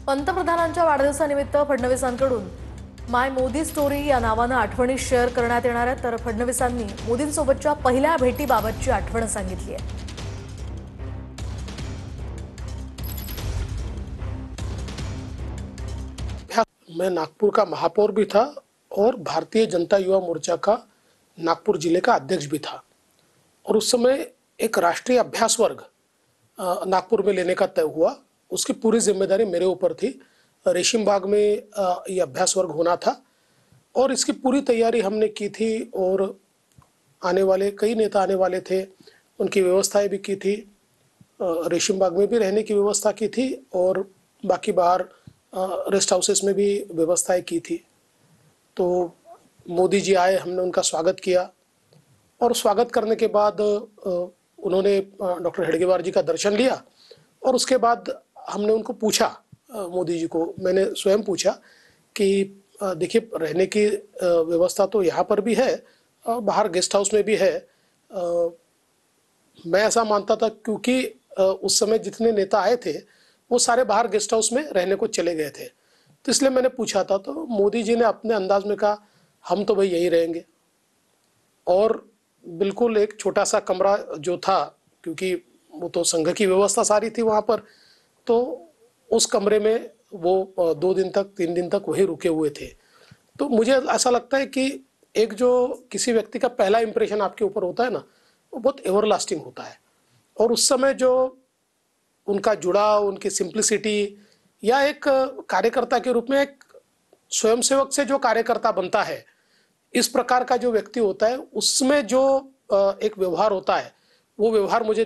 पंतप्रधानांच्या वाढदिवसानिमित्त फडणवीसांकडून my Modi story या नावानं आठवणी शेअर करण्यात येणार आहेत। तर फडणवीसांनी मोदींसोबतच्या पहिल्या भेटीबाबतची आठवण सांगितली आहे। मैं नागपुर का महापौर भी था और भारतीय जनता युवा मोर्चा का नागपुर जिले का अध्यक्ष भी था। और उस समय एक राष्ट्रीय अभ्यास वर्ग नागपुर में लेने का तय हुआ। उसकी पूरी जिम्मेदारी मेरे ऊपर थी। रेशिम बाग में ये अभ्यास वर्ग होना था और इसकी पूरी तैयारी हमने की थी। और आने वाले कई नेता आने वाले थे, उनकी व्यवस्थाएं भी की थी। रेशिम बाग में भी रहने की व्यवस्था की थी और बाकी बाहर रेस्ट हाउसेस में भी व्यवस्थाएं की थी। तो मोदी जी आए, हमने उनका स्वागत किया और स्वागत करने के बाद उन्होंने डॉक्टर हेडगेवार जी का दर्शन लिया। और उसके बाद हमने उनको पूछा, मोदी जी को मैंने स्वयं पूछा कि देखिए, रहने की व्यवस्था तो यहाँ पर भी है, बाहर गेस्ट हाउस में भी है। मैं ऐसा मानता था क्योंकि उस समय जितने नेता आए थे वो सारे बाहर गेस्ट हाउस में रहने को चले गए थे, तो इसलिए मैंने पूछा था। तो मोदी जी ने अपने अंदाज में कहा, हम तो भाई यहीं रहेंगे। और बिल्कुल एक छोटा सा कमरा जो था, क्योंकि वो तो संघ की व्यवस्था सारी थी वहाँ पर, तो उस कमरे में वो 2 दिन तक 3 दिन तक वहीं रुके हुए थे। तो मुझे ऐसा लगता है कि एक जो किसी व्यक्ति का पहला इंप्रेशन आपके ऊपर होता है ना, वो बहुत एवरलास्टिंग होता है। और उस समय जो उनका जुड़ाव, उनकी सिंप्लिसिटी, या एक कार्यकर्ता के रूप में एक स्वयंसेवक से जो कार्यकर्ता बनता है, इस प्रकार का जो व्यक्ति होता है, उसमें जो एक व्यवहार होता है, वो व्यवहार मुझे